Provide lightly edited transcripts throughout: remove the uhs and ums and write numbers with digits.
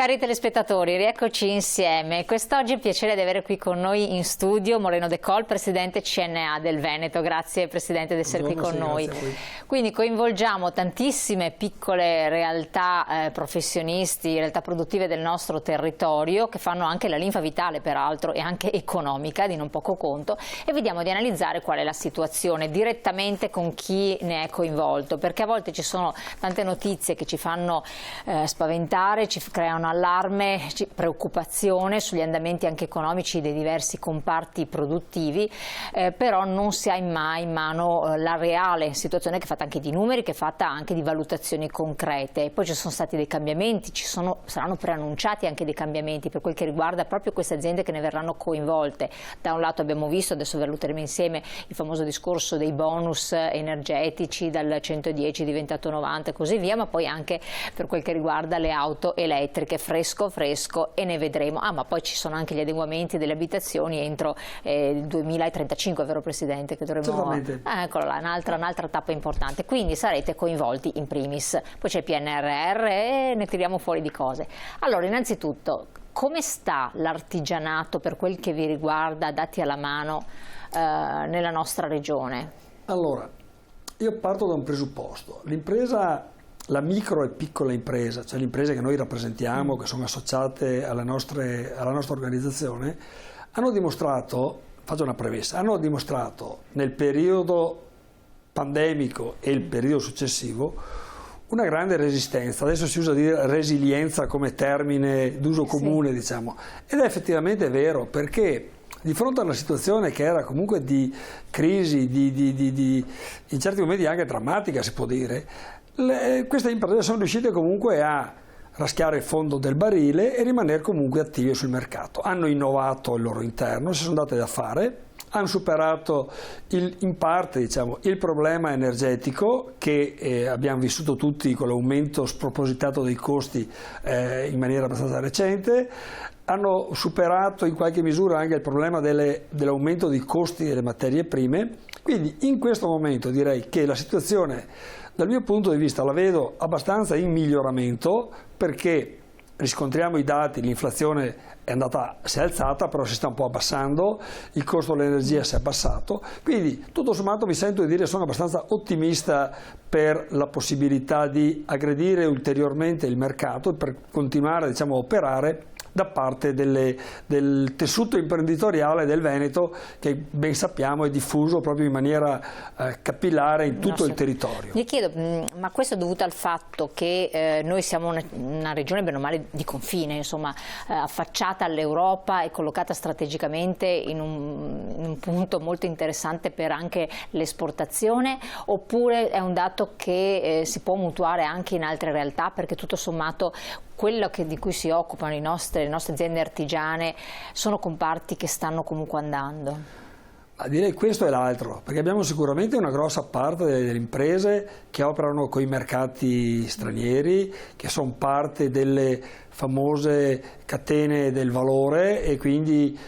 Cari telespettatori, rieccoci insieme. Quest'oggi è un piacere di avere qui con noi in studio Moreno De Col, Presidente CNA del Veneto. Grazie Presidente di essere qui con noi. Quindi coinvolgiamo tantissime piccole realtà professionisti, realtà produttive del nostro territorio che fanno anche la linfa vitale peraltro e anche economica di non poco conto, e vediamo di analizzare qual è la situazione direttamente con chi ne è coinvolto, perché a volte ci sono tante notizie che ci fanno spaventare, ci creano allarme, preoccupazione sugli andamenti anche economici dei diversi comparti produttivi, però non si ha mai in mano la reale situazione, che è fatta anche di numeri, che è fatta anche di valutazioni concrete. Poi ci sono stati dei cambiamenti, saranno preannunciati anche dei cambiamenti per quel che riguarda proprio queste aziende che ne verranno coinvolte. Da un lato abbiamo visto, adesso valuteremo insieme, il famoso discorso dei bonus energetici, dal 110 diventato 90 e così via, ma poi anche per quel che riguarda le auto elettriche, fresco e ne vedremo. Ma poi ci sono anche gli adeguamenti delle abitazioni entro il 2035, vero Presidente? Che dovremo... Eccola là, un'altra tappa importante. Quindi sarete coinvolti in primis. Poi c'è il PNRR e ne tiriamo fuori di cose. Allora, innanzitutto, come sta l'artigianato per quel che vi riguarda, dati alla mano, nella nostra regione? Allora, io parto da un presupposto. L'impresa, la micro e piccola impresa, cioè le imprese che noi rappresentiamo, che sono associate alla nostra organizzazione, hanno dimostrato, faccio una premessa, hanno dimostrato nel periodo pandemico e il periodo successivo una grande resistenza. Adesso si usa dire resilienza come termine d'uso comune, diciamo, ed è effettivamente vero, perché di fronte a una situazione che era comunque di crisi, in certi momenti anche drammatica, si può dire, queste imprese sono riuscite comunque a raschiare il fondo del barile e rimanere comunque attive sul mercato. Hanno innovato al loro interno, si sono date da fare, hanno superato in parte, diciamo, il problema energetico che abbiamo vissuto tutti con l'aumento spropositato dei costi in maniera abbastanza recente, hanno superato in qualche misura anche il problema dell'aumento dei costi delle materie prime. Quindi in questo momento direi che la situazione dal mio punto di vista la vedo abbastanza in miglioramento, perché riscontriamo i dati, l'inflazione si è alzata, però si sta un po' abbassando, il costo dell'energia si è abbassato, quindi tutto sommato mi sento di dire che sono abbastanza ottimista per la possibilità di aggredire ulteriormente il mercato e per continuare, diciamo, a operare da parte del tessuto imprenditoriale del Veneto, che ben sappiamo è diffuso proprio in maniera capillare in tutto il territorio. Gli chiedo, ma questo è dovuto al fatto che noi siamo una regione bene o male di confine, insomma, affacciata all'Europa e collocata strategicamente in un punto molto interessante per anche l'esportazione, oppure è un dato che si può mutuare anche in altre realtà, perché tutto sommato quello di cui si occupano le nostre aziende artigiane sono comparti che stanno comunque andando? Direi questo e l'altro, perché abbiamo sicuramente una grossa parte delle imprese che operano con i mercati stranieri, che sono parte delle famose catene del valore e quindi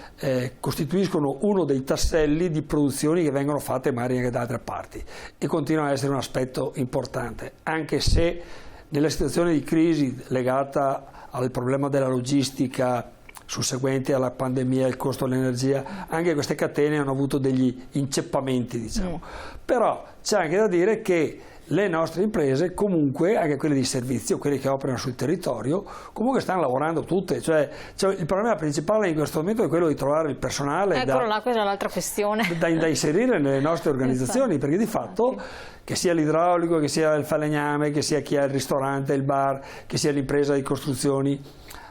costituiscono uno dei tasselli di produzioni che vengono fatte magari anche da altre parti, e continua a essere un aspetto importante, anche se nella situazione di crisi legata al problema della logistica susseguente alla pandemia e al costo dell'energia, anche queste catene hanno avuto degli inceppamenti, diciamo. Però c'è anche da dire che le nostre imprese, comunque, anche quelle di servizio, quelle che operano sul territorio, comunque stanno lavorando tutte. Cioè il problema principale in questo momento è quello di trovare il personale questa è l'altra questione da inserire nelle nostre organizzazioni, perché di fatto, che sia l'idraulico, che sia il falegname, che sia chi ha il ristorante, il bar, che sia l'impresa di costruzioni,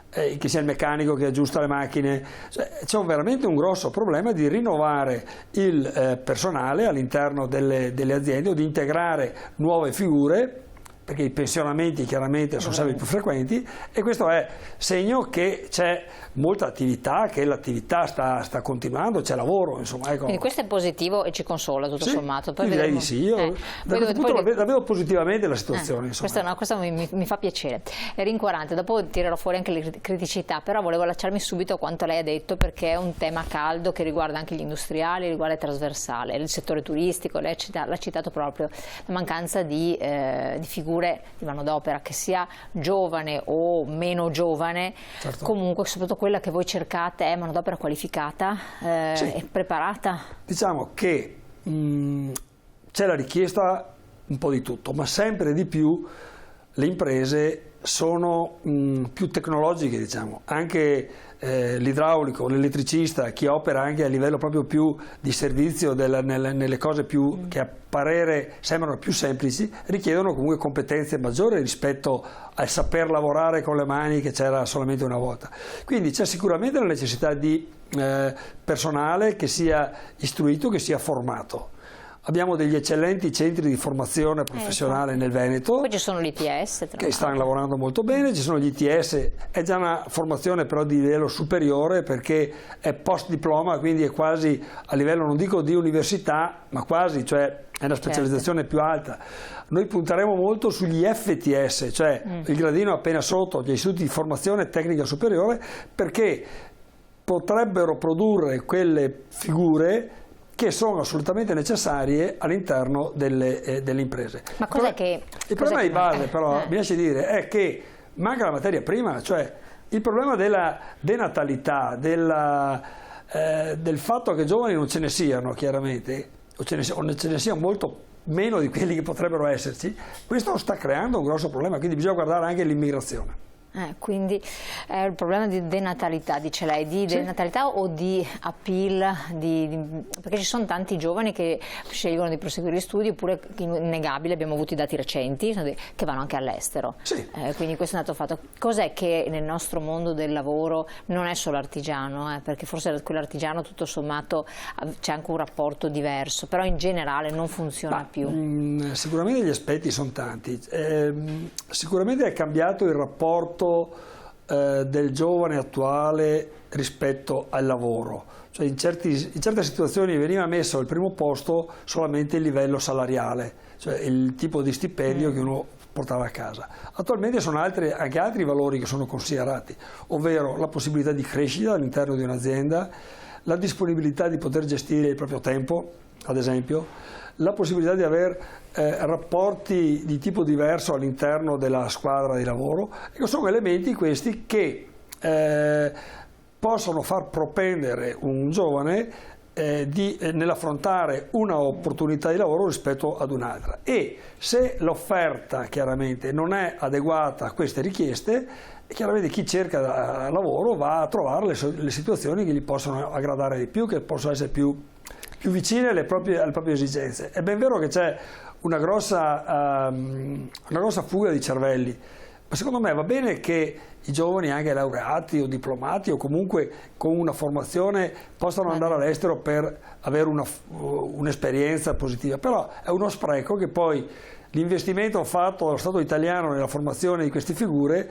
che sia il meccanico che aggiusta le macchine, c'è veramente un grosso problema di rinnovare il personale all'interno delle aziende o di integrare nuove figure, perché i pensionamenti chiaramente sono sempre più frequenti, e questo è segno che c'è molta attività, che l'attività sta continuando, c'è lavoro, insomma. Ecco. Quindi questo è positivo e ci consola tutto sommato. Poi direi di sì, io la vedo positivamente la situazione. Questo mi fa piacere, è rincuorante. Dopo tirerò fuori anche le criticità, però volevo lasciarmi subito a quanto lei ha detto, perché è un tema caldo che riguarda anche gli industriali, riguarda il trasversale, il settore turistico. Lei l'ha citato proprio, la mancanza di figure figure di manodopera, che sia giovane o meno giovane, certo. Comunque soprattutto quella che voi cercate è manodopera qualificata e preparata? Diciamo che c'è la richiesta un po' di tutto, ma sempre di più le imprese sono più tecnologiche, diciamo. Anche l'idraulico, l'elettricista, chi opera anche a livello proprio più di servizio nelle cose più che a parere sembrano più semplici, richiedono comunque competenze maggiori rispetto al saper lavorare con le mani che c'era solamente una volta. Quindi c'è sicuramente la necessità di personale che sia istruito, che sia formato. Abbiamo degli eccellenti centri di formazione professionale nel Veneto. Poi ci sono gli ITS, che stanno lavorando molto bene, ci sono gli ITS, è già una formazione però di livello superiore perché è post diploma, quindi è quasi a livello non dico di università, ma quasi, cioè è una specializzazione più alta. Noi punteremo molto sugli FTS, cioè il gradino appena sotto, gli istituti di formazione tecnica superiore, perché potrebbero produrre quelle figure che sono assolutamente necessarie all'interno delle imprese. Ma cos'è che... Il problema di base però, mi lasci dire, è che manca la materia prima, cioè il problema della denatalità, del fatto che giovani non ce ne siano chiaramente, o ce ne siano molto meno di quelli che potrebbero esserci, questo sta creando un grosso problema, quindi bisogna guardare anche l'immigrazione. Quindi è il problema di denatalità, dice lei, di denatalità o di appeal, perché ci sono tanti giovani che scelgono di proseguire gli studi, oppure innegabile, abbiamo avuto i dati recenti, che vanno anche all'estero. Quindi questo è un altro fatto. Cos'è che nel nostro mondo del lavoro non è solo artigiano, perché forse quell'artigiano tutto sommato c'è anche un rapporto diverso, però in generale non funziona più. Sicuramente gli aspetti sono tanti, sicuramente è cambiato il rapporto del giovane attuale rispetto al lavoro, cioè in certe situazioni veniva messo al primo posto solamente il livello salariale, cioè il tipo di stipendio che uno portava a casa. Attualmente sono anche altri valori che sono considerati, ovvero la possibilità di crescita all'interno di un'azienda, la disponibilità di poter gestire il proprio tempo, ad esempio, la possibilità di avere rapporti di tipo diverso all'interno della squadra di lavoro. Sono elementi questi che possono far propendere un giovane nell'affrontare una opportunità di lavoro rispetto ad un'altra, e se l'offerta chiaramente non è adeguata a queste richieste, chiaramente chi cerca lavoro va a trovare le situazioni che gli possono aggradare di più, che possono essere più vicine alle proprie esigenze. È ben vero che c'è una grossa fuga di cervelli, ma secondo me va bene che i giovani, anche laureati o diplomati o comunque con una formazione, possano andare all'estero per avere un'esperienza positiva, però è uno spreco che poi l'investimento fatto dallo Stato italiano nella formazione di queste figure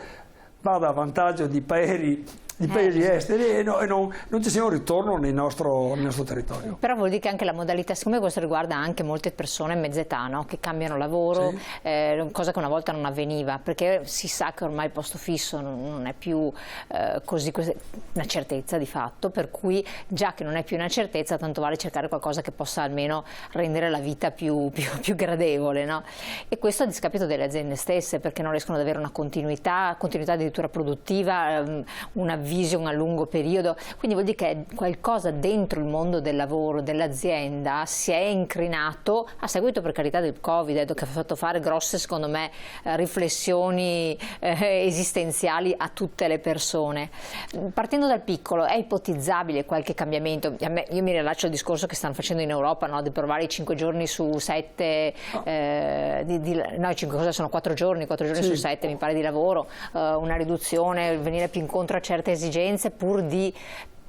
vada a vantaggio di paesi esteri e non ci sia un ritorno nel nostro territorio. Però vuol dire che anche la modalità, siccome questo riguarda anche molte persone in mezza età, no? Che cambiano lavoro, cosa che una volta non avveniva, perché si sa che ormai il posto fisso non è più così una certezza di fatto, per cui già che non è più una certezza, tanto vale cercare qualcosa che possa almeno rendere la vita più gradevole, no? E questo a discapito delle aziende stesse, perché non riescono ad avere una continuità addirittura produttiva, una vision a lungo periodo, quindi vuol dire che qualcosa dentro il mondo del lavoro, dell'azienda, si è incrinato a seguito, per carità, del Covid, che ha fatto fare grosse, secondo me, riflessioni esistenziali a tutte le persone. Partendo dal piccolo, è ipotizzabile qualche cambiamento? Io mi rilascio al discorso che stanno facendo in Europa, no? Di provare i 5 giorni su 7, no, 5 cosa sono 4 giorni su 7 mi pare di lavoro, una riduzione, venire più incontro a certe esigenze pur di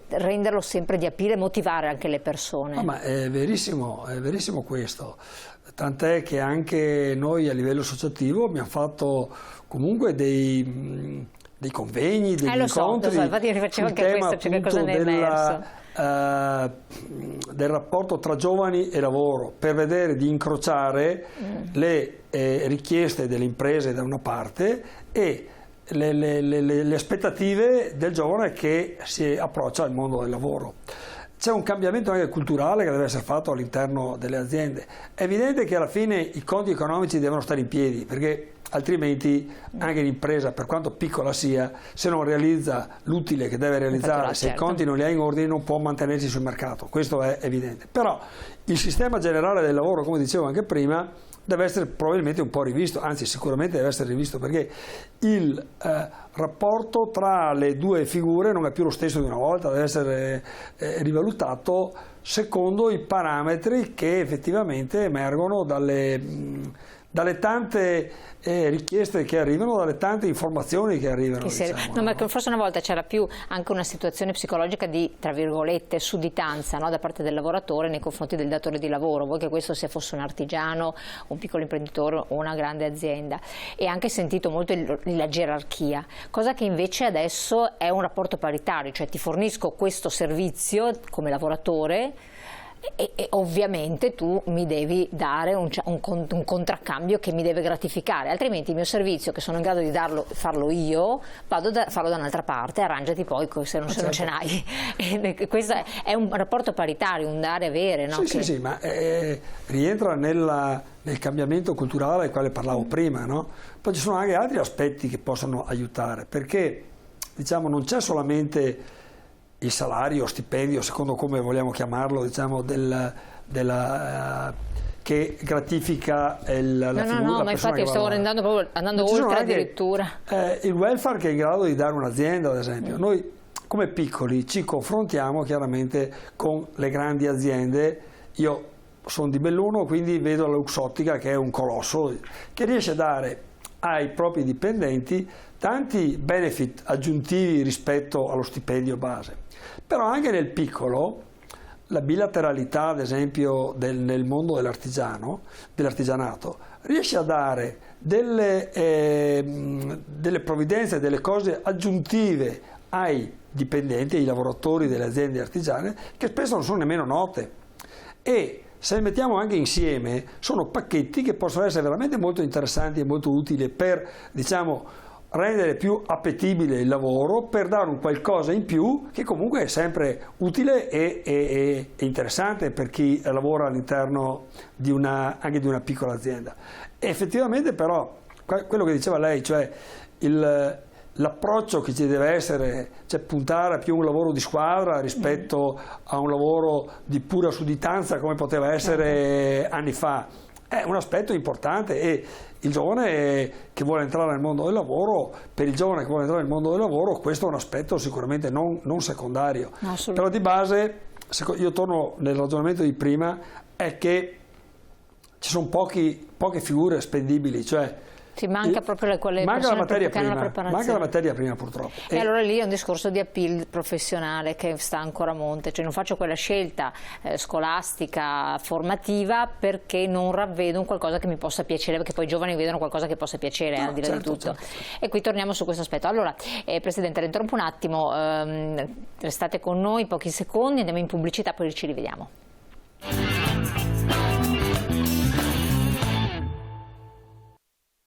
renderlo sempre di appeal e motivare anche le persone. No, ma è verissimo questo, tant'è che anche noi a livello associativo abbiamo fatto comunque dei convegni, degli incontri infatti rifacevo anche questo, cioè cosa ne è emerso. Del rapporto tra giovani e lavoro, per vedere di incrociare le richieste delle imprese da una parte e le aspettative del giovane che si approccia al mondo del lavoro. C'è un cambiamento anche culturale che deve essere fatto all'interno delle aziende. È evidente che alla fine i conti economici devono stare in piedi, perché altrimenti anche l'impresa, per quanto piccola sia, se non realizza l'utile che deve realizzare, se i conti non li ha in ordine, non può mantenersi sul mercato, questo è evidente. Però il sistema generale del lavoro, come dicevo anche prima, deve essere probabilmente un po' rivisto, anzi sicuramente deve essere rivisto, perché il rapporto tra le due figure non è più lo stesso di una volta, deve essere rivalutato secondo i parametri che effettivamente emergono dalle tante richieste che arrivano, dalle tante informazioni che arrivano. Diciamo, no, ma forse una volta c'era più anche una situazione psicologica di, tra virgolette, sudditanza, no, da parte del lavoratore nei confronti del datore di lavoro, vuoi che questo sia fosse un artigiano, un piccolo imprenditore o una grande azienda, e anche sentito molto la gerarchia, cosa che invece adesso è un rapporto paritario, cioè ti fornisco questo servizio come lavoratore, e ovviamente tu mi devi dare un contraccambio che mi deve gratificare, altrimenti il mio servizio, che sono in grado di farlo io, vado a farlo da un'altra parte, arrangiati poi se non ce n'hai. Questo è un rapporto paritario, un dare e avere, no? Sì, ma rientra nel cambiamento culturale del quale parlavo prima, no? Poi ci sono anche altri aspetti che possono aiutare, perché diciamo non c'è solamente il salario, stipendio, secondo come vogliamo chiamarlo, diciamo, che gratifica la figura. No, ma infatti stavo andando oltre addirittura. Il welfare che è in grado di dare un'azienda, ad esempio. Noi come piccoli ci confrontiamo chiaramente con le grandi aziende. Io sono di Belluno, quindi vedo la Luxottica, che è un colosso, che riesce a dare ai propri dipendenti tanti benefit aggiuntivi rispetto allo stipendio base. Però anche nel piccolo la bilateralità, ad esempio, nel mondo dell'artigianato riesce a dare delle provvidenze, delle cose aggiuntive ai dipendenti, ai lavoratori delle aziende artigiane, che spesso non sono nemmeno note. E se le mettiamo anche insieme, sono pacchetti che possono essere veramente molto interessanti e molto utili per, diciamo, rendere più appetibile il lavoro, per dare un qualcosa in più che comunque è sempre utile e interessante per chi lavora all'interno anche di una piccola azienda. E effettivamente però quello che diceva lei, cioè l'approccio che ci deve essere, cioè puntare a più un lavoro di squadra rispetto a un lavoro di pura sudditanza come poteva essere anni fa, è un aspetto importante. E il giovane che vuole entrare nel mondo del lavoro, per il giovane che vuole entrare nel mondo del lavoro, questo è un aspetto sicuramente non secondario. Però di base, io torno nel ragionamento di prima, è che ci sono poche figure spendibili, cioè manca proprio manca la materia prima purtroppo. E allora lì è un discorso di appeal professionale che sta ancora a monte, cioè non faccio quella scelta scolastica, formativa, perché non ravvedo un qualcosa che mi possa piacere, perché poi i giovani vedono qualcosa che possa piacere, al di là di tutto. Certo. E qui torniamo su questo aspetto. Allora, Presidente, la interrompo un attimo, restate con noi pochi secondi, andiamo in pubblicità, poi ci rivediamo.